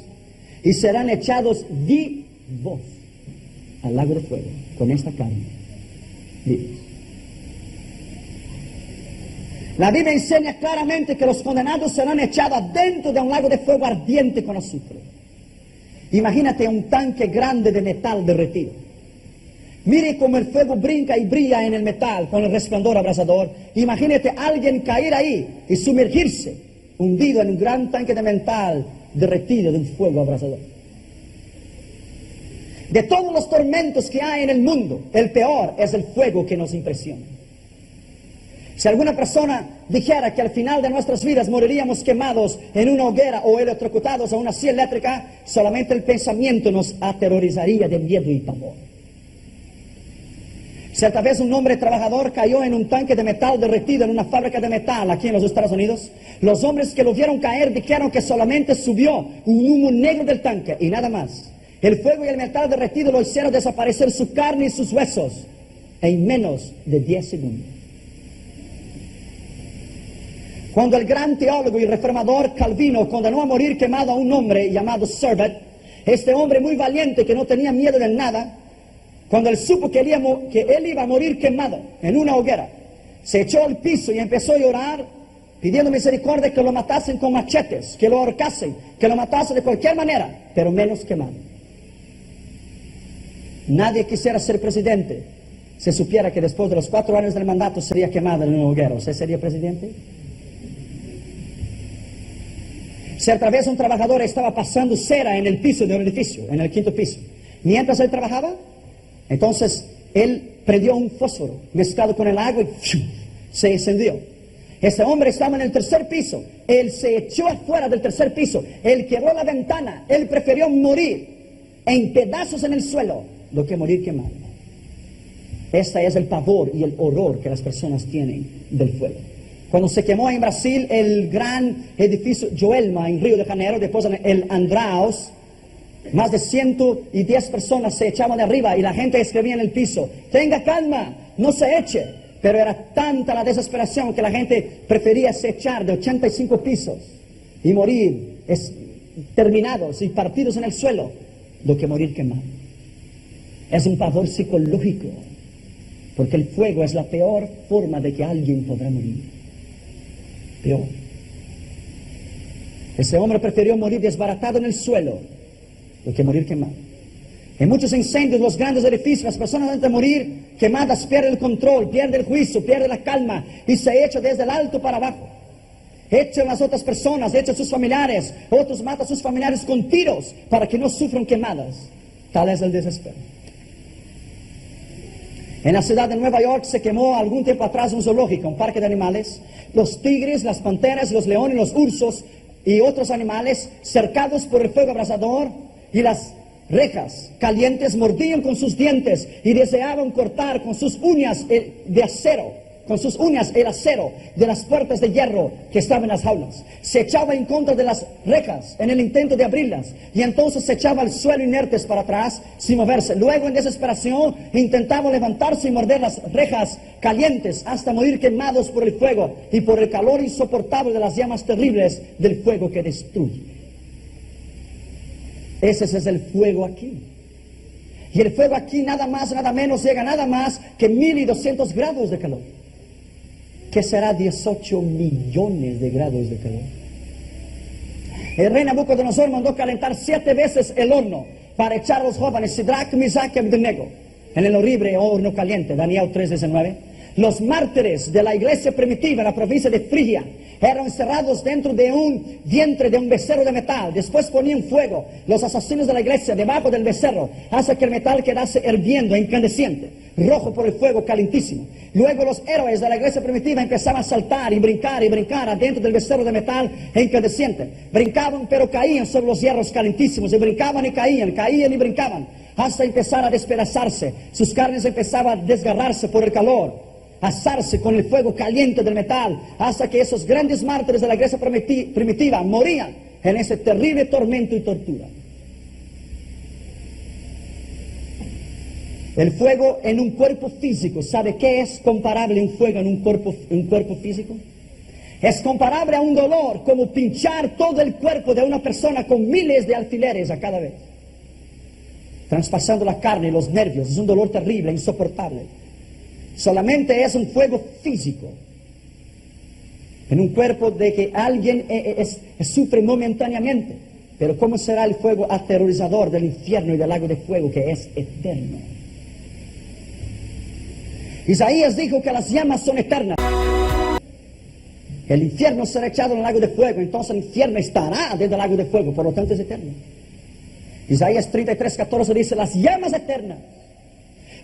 y serán echados vivos al lago de fuego con esta carne. Vivos. La Biblia enseña claramente que los condenados serán echados dentro de un lago de fuego ardiente con azufre. Imagínate un tanque grande de metal derretido. Mire cómo el fuego brinca y brilla en el metal con el resplandor abrasador. Imagínate a alguien caer ahí y sumergirse, hundido en un gran tanque de metal derretido de un fuego abrasador. De todos los tormentos que hay en el mundo, el peor es el fuego que nos impresiona. Si alguna persona dijera que al final de nuestras vidas moriríamos quemados en una hoguera o electrocutados a una silla eléctrica, solamente el pensamiento nos aterrorizaría de miedo y pavor. Cierta vez un hombre trabajador cayó en un tanque de metal derretido en una fábrica de metal aquí en los Estados Unidos. Los hombres que lo vieron caer dijeron que solamente subió un humo negro del tanque y nada más. El fuego y el metal derretido lo hicieron desaparecer su carne y sus huesos en menos de 10 segundos. Cuando el gran teólogo y reformador Calvino condenó a morir quemado a un hombre llamado Servet, este hombre muy valiente que no tenía miedo de nada, cuando él supo que él iba a morir quemado en una hoguera, se echó al piso y empezó a llorar, pidiendo misericordia, que lo matasen con machetes, que lo ahorcasen, que lo matasen de cualquier manera, pero menos quemado. Nadie quisiera ser presidente si supiera que después de los 4 años del mandato sería quemado en una hoguera. ¿Usted sería presidente? Cierta vez un trabajador estaba pasando cera en el piso de un edificio, en el 5º piso. Mientras él trabajaba, entonces él prendió un fósforo mezclado con el agua y se encendió. Ese hombre estaba en el 3er piso. Él se echó afuera del 3er piso. Él quebró la ventana. Él prefirió morir en pedazos en el suelo do que morir quemado. Este es el pavor y el horror que las personas tienen del fuego. Cuando se quemó en Brasil el gran edificio Joelma en Río de Janeiro, después el Andraus, más de 110 personas se echaban de arriba y la gente escribía en el piso: tenga calma, no se eche. Pero era tanta la desesperación que la gente prefería echar de 85 pisos y morir terminados y partidos en el suelo do que morir quemado. Es un pavor psicológico, porque el fuego es la peor forma de que alguien podrá morir. Peor. Ese hombre prefirió morir desbaratado en el suelo do que morir quemado. En muchos incendios, los grandes edificios, las personas antes de morir quemadas pierden el control, pierden el juicio, pierden la calma y se echan desde el alto para abajo. Echan las otras personas, echan sus familiares, otros matan a sus familiares con tiros para que no sufran quemadas. Tal es el desespero. En la ciudad de Nueva York se quemó algún tiempo atrás un zoológico, un parque de animales. Los tigres, las panteras, los leones, los ursos y otros animales cercados por el fuego abrasador y las rejas calientes mordían con sus dientes y deseaban cortar con sus uñas de acero, con sus uñas el acero de las puertas de hierro que estaban en las jaulas. Se echaba en contra de las rejas en el intento de abrirlas y entonces se echaba al suelo inertes para atrás sin moverse. Luego en desesperación intentaban levantarse y morder las rejas calientes hasta morir quemados por el fuego y por el calor insoportable de las llamas terribles del fuego que destruye. Ese es el fuego aquí. Y el fuego aquí nada más, nada menos llega nada más que 1200 grados de calor. Que será 18 millones de grados de calor. El rey Nabucodonosor mandó calentar 7 veces el horno para echar a los jóvenes Sidrac, Misac y Abednego en el horrible horno caliente. Daniel 3:19. Los mártires de la iglesia primitiva en la provincia de Frigia eran encerrados dentro de un vientre de un becerro de metal. Después ponían fuego los asesinos de la iglesia debajo del becerro hasta que el metal quedase hirviendo, incandescente, rojo por el fuego calentísimo. Luego los héroes de la iglesia primitiva empezaban a saltar y brincar adentro del becerro de metal incandescente. Brincaban pero caían sobre los hierros calentísimos y brincaban y caían y brincaban hasta empezar a despedazarse. Sus carnes empezaban a desgarrarse por el calor, asarse con el fuego caliente del metal, hasta que esos grandes mártires de la iglesia primitiva morían en ese terrible tormento y tortura. El fuego en un cuerpo físico, ¿sabe qué es comparable un fuego en un cuerpo físico? Es comparable a un dolor, como pinchar todo el cuerpo de una persona con miles de alfileres a cada vez, traspasando la carne y los nervios. Es un dolor terrible, insoportable. Solamente es un fuego físico, en un cuerpo de que alguien sufre momentáneamente. Pero ¿cómo será el fuego aterrorizador del infierno y del lago de fuego que es eterno? Isaías dijo que las llamas son eternas. El infierno será echado en el lago de fuego, entonces el infierno estará dentro del lago de fuego, por lo tanto es eterno. Isaías 33:14 dice: las llamas eternas.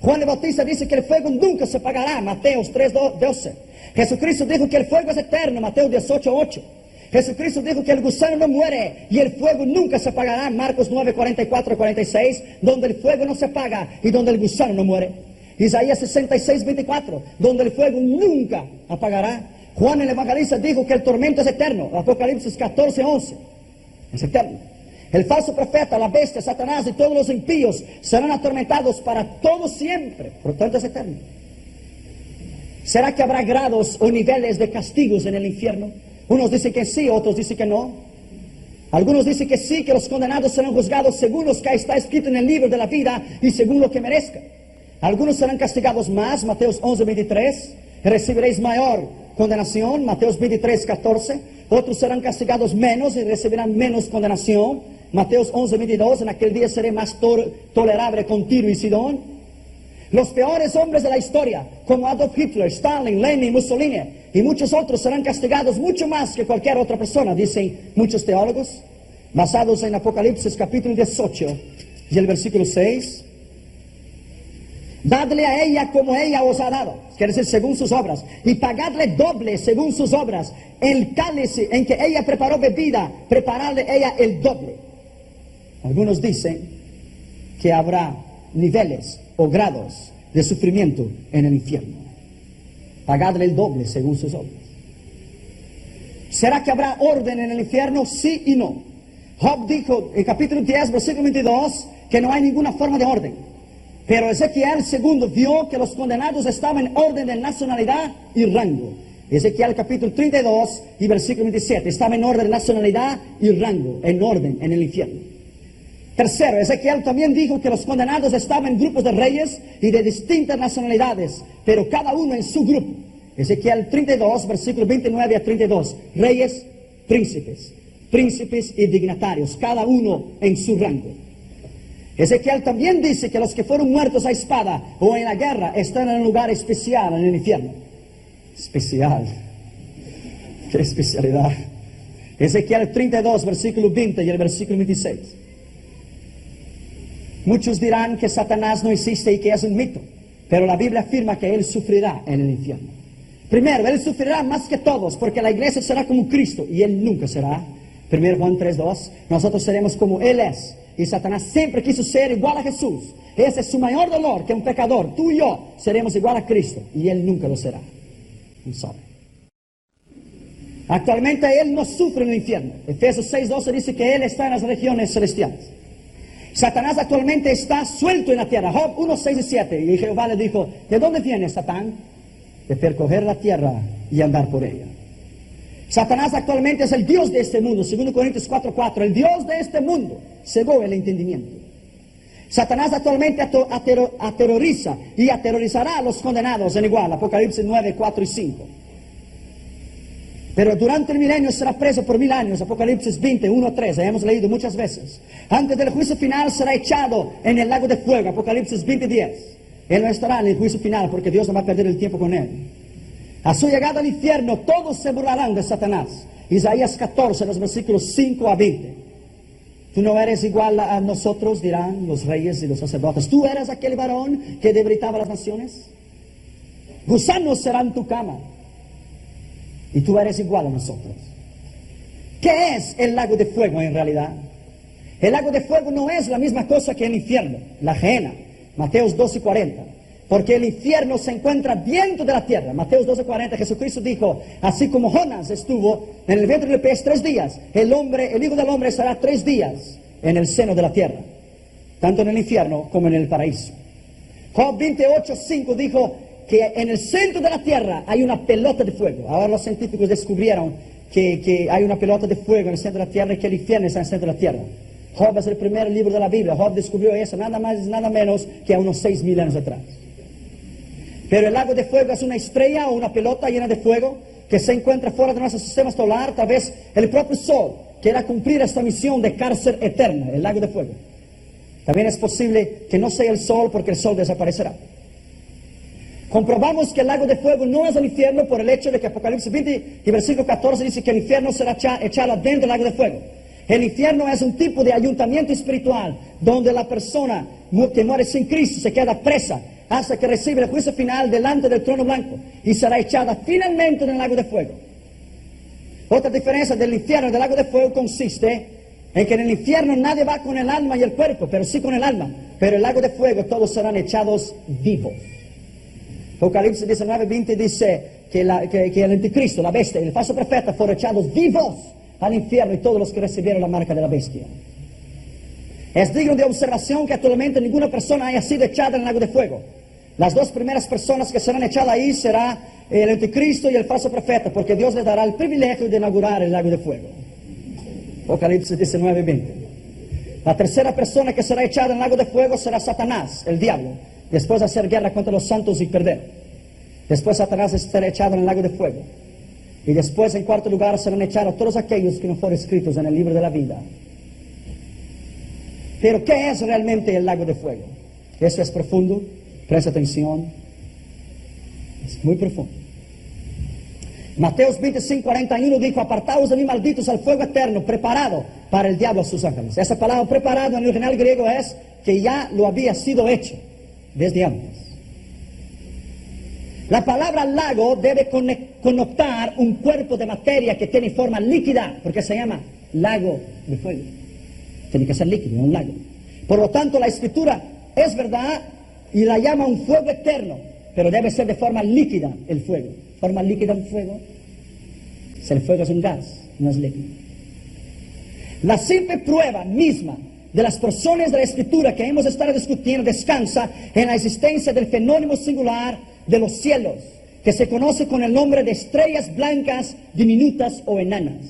Juan el Bautista dice que el fuego nunca se apagará, Mateos 3:12. Jesucristo dijo que el fuego es eterno, Mateo 18:8. Jesucristo dijo que el gusano no muere y el fuego nunca se apagará, Marcos 9:44-46, donde el fuego no se apaga y donde el gusano no muere. Isaías 66:24, donde el fuego nunca apagará. Juan el Evangelista dijo que el tormento es eterno, Apocalipsis 14:11, es eterno. El falso profeta, la bestia, Satanás y todos los impíos serán atormentados para todo siempre, por lo tanto es eterno. ¿Será que habrá grados o niveles de castigos en el infierno? Unos dicen que sí, otros dicen que no. Algunos dicen que sí, que los condenados serán juzgados según lo que está escrito en el libro de la vida y según lo que merezcan. Algunos serán castigados más, Mateos 11:23, recibiréis mayor condenación, Mateos 23:14. Otros serán castigados menos y recibirán menos condenación, Mateos 11:22, en aquel día seré más tolerable con Tiro y Sidón. Los peores hombres de la historia, como Adolf Hitler, Stalin, Lenin, Mussolini y muchos otros, serán castigados mucho más que cualquier otra persona, dicen muchos teólogos, basados en Apocalipsis capítulo 18 y el versículo 6. Dadle a ella como ella os ha dado, quiere decir según sus obras, y pagadle doble según sus obras. El cáliz en que ella preparó bebida, prepararle ella el doble. Algunos dicen que habrá niveles o grados de sufrimiento en el infierno. Pagadle el doble según sus obras. ¿Será que habrá orden en el infierno? Sí y no. Job dijo en capítulo 10, versículo 22, que no hay ninguna forma de orden. Pero Ezequiel II vio que los condenados estaban en orden de nacionalidad y rango. Ezequiel capítulo 32 y versículo 27, estaba en orden de nacionalidad y rango, en orden en el infierno. Tercero, Ezequiel también dijo que los condenados estaban en grupos de reyes y de distintas nacionalidades, pero cada uno en su grupo. Ezequiel 32, versículos 29 a 32, reyes, príncipes y dignatarios, cada uno en su rango. Ezequiel también dice que los que fueron muertos a espada o en la guerra están en un lugar especial en el infierno. Especial. ¡Qué especialidad! Ezequiel 32, versículo 20 y el versículo 26. Muchos dirán que Satanás no existe y que es un mito, pero la Biblia afirma que él sufrirá en el infierno. Primero, él sufrirá más que todos, porque la iglesia será como Cristo y él nunca será. 1 Juan 3:2, nosotros seremos como él es, y Satanás siempre quiso ser igual a Jesús. Ese es su mayor dolor, que un pecador, tú y yo, seremos igual a Cristo, y él nunca lo será. No sabe. Actualmente él no sufre en el infierno. Efesios 6:12 dice que él está en las regiones celestiales. Satanás actualmente está suelto en la tierra. Job 1:6 y 7. Y Jehová le dijo, ¿de dónde viene Satán? De percoger la tierra y andar por ella. Satanás actualmente es el Dios de este mundo. 2 Corintios 4:4. El Dios de este mundo cegó el entendimiento. Satanás actualmente aterroriza y aterrorizará a los condenados en igual. Apocalipsis 9:4 y 5. Pero durante el milenio será preso por 1000 años, Apocalipsis 20, 1-13, hemos leído muchas veces. Antes del juicio final será echado en el lago de fuego, Apocalipsis 20:10. Él no estará en el juicio final porque Dios no va a perder el tiempo con él. A su llegada al infierno todos se burlarán de Satanás. Isaías 14, los versículos 5 a 20. Tú no eres igual a nosotros, dirán los reyes y los sacerdotes. Tú eres aquel varón que debilitaba las naciones. Gusanos serán tu cama. Y tú eres igual a nosotros. ¿Qué es el lago de fuego en realidad? El lago de fuego no es la misma cosa que el infierno, la Gehenna, Mateos 12:40. Porque el infierno se encuentra dentro de la tierra. Mateos 12:40, Jesucristo dijo, así como Jonás estuvo en el vientre del pez 3 días, el Hijo del Hombre estará 3 días en el seno de la tierra, tanto en el infierno como en el paraíso. Job 28:5 dijo que en el centro de la tierra hay una pelota de fuego. Ahora los científicos descubrieron que hay una pelota de fuego en el centro de la tierra y que el infierno está en el centro de la tierra. Job es el primer libro de la Biblia. Job descubrió eso nada más y nada menos que a unos 6000 años atrás. Pero el lago de fuego es una estrella o una pelota llena de fuego que se encuentra fuera de nuestro sistema solar. Tal vez el propio Sol quiera cumplir esta misión de cárcel eterna, el lago de fuego. También es posible que no sea el Sol porque el Sol desaparecerá. Comprobamos que el lago de fuego no es el infierno por el hecho de que Apocalipsis 20 y versículo 14 dice que el infierno será echado dentro del lago de fuego. El infierno es un tipo de ayuntamiento espiritual donde la persona que muere sin Cristo se queda presa hasta que recibe el juicio final delante del trono blanco y será echada finalmente en el lago de fuego. Otra diferencia del infierno y del lago de fuego consiste en que en el infierno nadie va con el alma y el cuerpo, pero sí con el alma. Pero en el lago de fuego todos serán echados vivos. Apocalipsis 19:20 dice que el anticristo, la bestia y el falso profeta fueron echados vivos al infierno y todos los que recibieron la marca de la bestia. Es digno de observación que actualmente ninguna persona haya sido echada en el lago de fuego. Las dos primeras personas que serán echadas ahí será el anticristo y el falso profeta, porque Dios les dará el privilegio de inaugurar el lago de fuego. Apocalipsis 19:20. La tercera persona que será echada en el lago de fuego será Satanás, el diablo, después de hacer guerra contra los santos y perder. Después Satanás será echado en el lago de fuego. Y después, en cuarto lugar, serán echados todos aquellos que no fueron escritos en el libro de la vida. Pero, ¿qué es realmente el lago de fuego? Eso es profundo, presta atención, es muy profundo. Mateos 25:41 dijo: apartaos de mí, malditos, al fuego eterno, preparado para el diablo y sus ángeles. Esa palabra preparado en el original griego es que ya lo había sido hecho desde antes. La palabra lago debe connotar un cuerpo de materia que tiene forma líquida, porque se llama lago de fuego. Tiene que ser líquido, no un lago. Por lo tanto, la Escritura es verdad y la llama un fuego eterno, pero debe ser de forma líquida el fuego. Forma líquida un fuego. Si el fuego es un gas, no es líquido. La simple prueba misma de las porciones de la Escritura que hemos estado discutiendo descansa en la existencia del fenómeno singular de los cielos, que se conoce con el nombre de estrellas blancas, diminutas o enanas.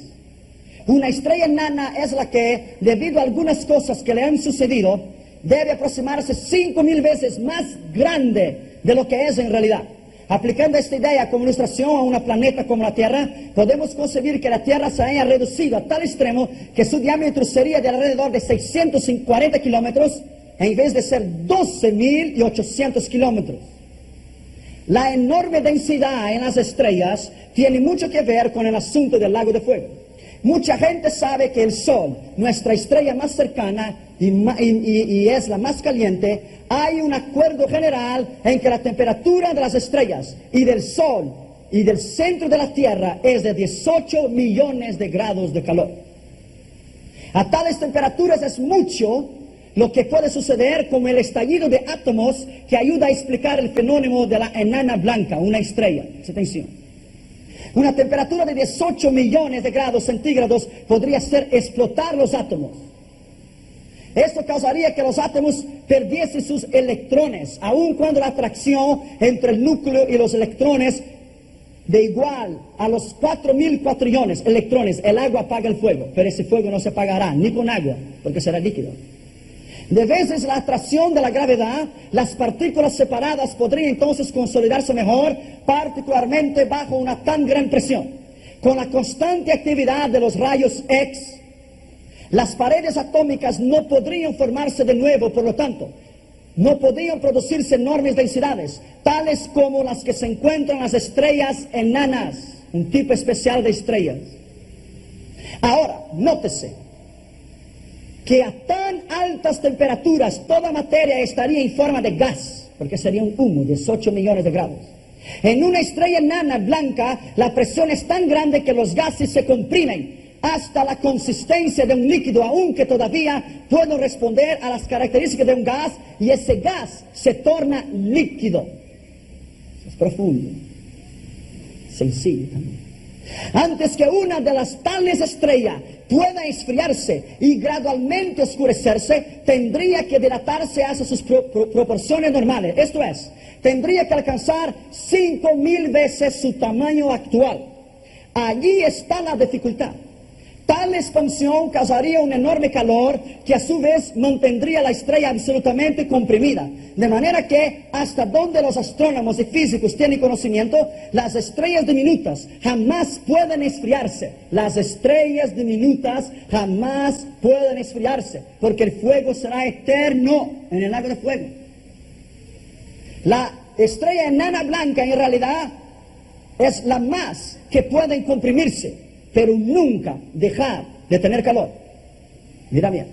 Una estrella enana es la que, debido a algunas cosas que le han sucedido, debe aproximarse 5,000 veces más grande de lo que es en realidad. Aplicando esta idea como ilustración a un planeta como la Tierra, podemos concebir que la Tierra se haya reducido a tal extremo que su diámetro sería de alrededor de 640 kilómetros en vez de ser 12,800 kilómetros. La enorme densidad en las estrellas tiene mucho que ver con el asunto del lago de fuego. Mucha gente sabe que el Sol, nuestra estrella más cercana y es la más caliente, hay un acuerdo general en que la temperatura de las estrellas y del Sol y del centro de la Tierra es de 18 millones de grados de calor. A tales temperaturas es mucho lo que puede suceder como el estallido de átomos que ayuda a explicar el fenómeno de la enana blanca, una estrella. Atención. Una temperatura de 18 millones de grados centígrados podría hacer explotar los átomos. Esto causaría que los átomos perdiesen sus electrones, aun cuando la atracción entre el núcleo y los electrones de igual a los 4,000 cuatrillones electrones. El agua apaga el fuego, pero ese fuego no se apagará ni con agua, porque será líquido. De veces la atracción de la gravedad, las partículas separadas podrían entonces consolidarse mejor, particularmente bajo una tan gran presión. Con la constante actividad de los rayos X, las paredes atómicas no podrían formarse de nuevo, por lo tanto, no podrían producirse enormes densidades, tales como las que se encuentran en las estrellas enanas, un tipo especial de estrellas. Ahora, nótese que a tan altas temperaturas toda materia estaría en forma de gas, porque sería un humo de 18 millones de grados. En una estrella enana blanca, la presión es tan grande que los gases se comprimen hasta la consistencia de un líquido, aunque todavía pueden responder a las características de un gas, y ese gas se torna líquido. Es profundo, sencillo también. Antes que una de las tales estrellas pueda enfriarse y gradualmente oscurecerse, tendría que dilatarse hacia sus proporciones normales. Esto es, tendría que alcanzar 5,000 veces su tamaño actual. Allí está la dificultad. Tal expansión causaría un enorme calor que a su vez mantendría la estrella absolutamente comprimida. De manera que, hasta donde los astrónomos y físicos tienen conocimiento, las estrellas diminutas jamás pueden enfriarse. Las estrellas diminutas jamás pueden enfriarse, porque el fuego será eterno en el lago de fuego. La estrella enana blanca en realidad es la más que puede comprimirse, pero nunca dejar de tener calor. Mira bien.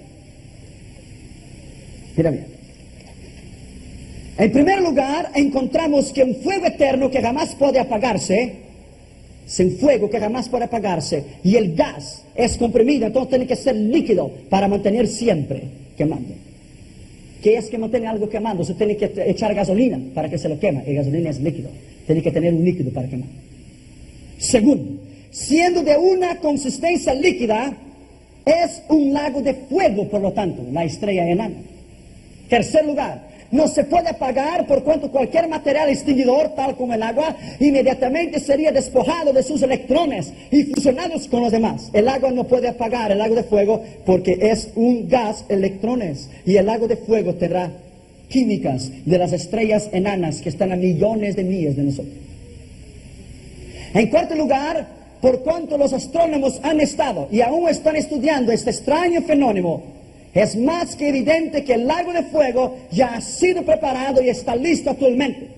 Mira bien. En primer lugar, encontramos que un fuego eterno que jamás puede apagarse, es un fuego que jamás puede apagarse, y el gas es comprimido, entonces tiene que ser líquido para mantener siempre quemando. ¿Qué es que mantiene algo quemando? Se tiene que echar gasolina para que se lo quema, y gasolina es líquido, tiene que tener un líquido para quemar. Segundo, siendo de una consistencia líquida, es un lago de fuego, por lo tanto, la estrella enana. Tercer lugar, no se puede apagar por cuanto cualquier material extinguidor, tal como el agua, inmediatamente sería despojado de sus electrones y fusionados con los demás. El agua no puede apagar el lago de fuego porque es un gas, electrones, y el lago de fuego tendrá químicas de las estrellas enanas que están a millones de millas de nosotros. En cuarto lugar, por cuanto los astrónomos han estado y aún están estudiando este extraño fenómeno, es más que evidente que el lago de fuego ya ha sido preparado y está listo actualmente.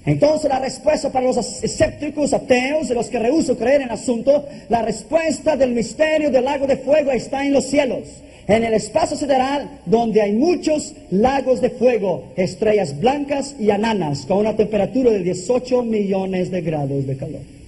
Entonces la respuesta para los escépticos, ateos, y los que rehúsan creer en el asunto, la respuesta del misterio del lago de fuego está en los cielos, en el espacio sideral, donde hay muchos lagos de fuego, estrellas blancas y enanas, con una temperatura de 18 millones de grados de calor.